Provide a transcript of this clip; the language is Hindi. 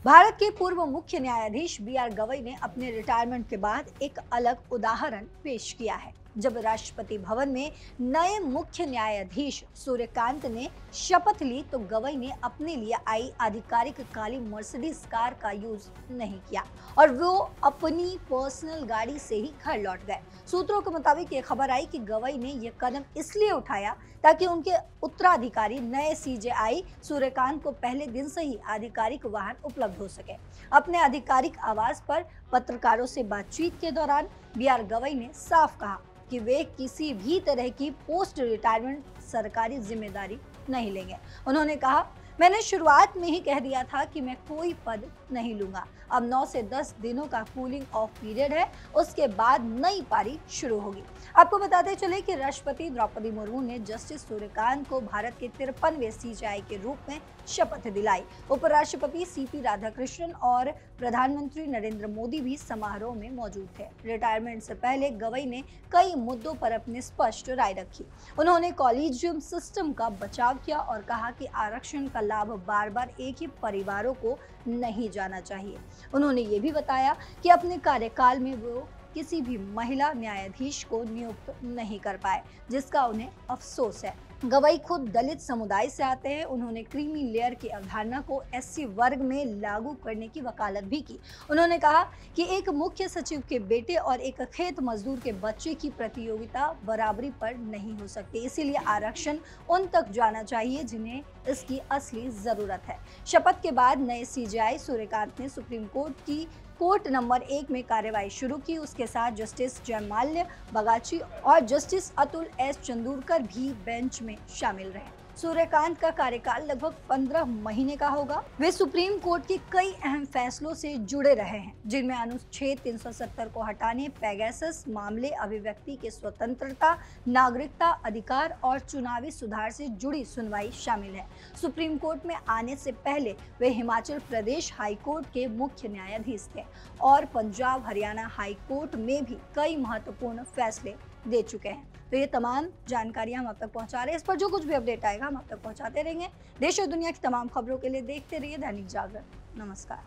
भारत के पूर्व मुख्य न्यायाधीश बी.आर. गवई ने अपने रिटायरमेंट के बाद एक अलग उदाहरण पेश किया है। जब राष्ट्रपति भवन में नए मुख्य न्यायाधीश सूर्यकांत ने शपथ ली तो गवई ने अपने लिए आई आधिकारिक काली मर्सिडीज कार का यूज नहीं किया और वो अपनी पर्सनल गाड़ी से ही घर लौट गए। सूत्रों के मुताबिक ये खबर आई कि गवई ने यह कदम इसलिए उठाया ताकि उनके उत्तराधिकारी नए सीजेआई सूर्यकांत को पहले दिन से ही आधिकारिक वाहन उपलब्ध हो सके। अपने आधिकारिक आवास पर पत्रकारों से बातचीत के दौरान बी.आर. गवई ने साफ कहा कि वे किसी भी तरह की पोस्ट रिटायरमेंट सरकारी जिम्मेदारी नहीं लेंगे। उन्होंने कहा, मैंने शुरुआत में ही कह दिया था कि मैं कोई पद नहीं लूंगा। अब 9 से 10 दिनों का कूलिंग ऑफ पीरियड है, उसके बाद नई पारी शुरू होगी। आपको बताते चले कि राष्ट्रपति द्रौपदी मुर्मू ने जस्टिस सूर्यकांत को भारत के 53वें सीजेआई के रूप में शपथ दिलाई। उपराष्ट्रपति सीपी राधाकृष्णन और प्रधानमंत्री नरेंद्र मोदी भी समारोह में मौजूद थे। रिटायरमेंट से पहले गवई ने कई मुद्दों पर अपनी स्पष्ट राय रखी। उन्होंने कॉलेजियम सिस्टम का बचाव किया और कहा कि आरक्षण का लाभ बार बार एक ही परिवारों को नहीं जाना चाहिए। उन्होंने ये भी बताया कि अपने कार्यकाल में वो किसी भी महिला न्यायाधीश को नियुक्त नहीं कर पाए, जिसका उन्हें अफसोस है। गवई खुद दलित समुदाय से आते हैं। उन्होंने क्रीमी लेयर की अवधारणा को एससी वर्ग में लागू करने की वकालत भी की। उन्होंने कहा कि एक मुख्य सचिव के बेटे और एक खेत मजदूर के बच्चे की प्रतियोगिता बराबरी पर नहीं हो सकती, इसीलिए आरक्षण उन तक जाना चाहिए जिन्हें इसकी असली जरूरत है। शपथ के बाद नए सीजेआई सूर्यकांत ने सुप्रीम कोर्ट की कोर्ट नंबर 1 में कार्यवाही शुरू की। उसके साथ जस्टिस जयमाल्या बगाची और जस्टिस अतुल एस चंदूरकर भी बेंच में शामिल रहे। सूर्यकांत का कार्यकाल लगभग 15 महीने का होगा। वे सुप्रीम कोर्ट के कई अहम फैसलों से जुड़े रहे हैं, जिनमें अनुच्छेद 370 को हटाने, पेगासस मामले, अभिव्यक्ति की स्वतंत्रता, नागरिकता अधिकार और चुनावी सुधार से जुड़ी सुनवाई शामिल है। सुप्रीम कोर्ट में आने से पहले वे हिमाचल प्रदेश हाई कोर्ट के मुख्य न्यायाधीश थे और पंजाब हरियाणा हाई कोर्ट में भी कई महत्वपूर्ण फैसले दे चुके हैं। तो ये तमाम जानकारियां हम आप तक पहुंचा रहे हैं। इस पर जो कुछ भी अपडेट आएगा हम आप तक पहुंचाते रहेंगे। देश और दुनिया की तमाम खबरों के लिए देखते रहिए दैनिक जागरण। नमस्कार।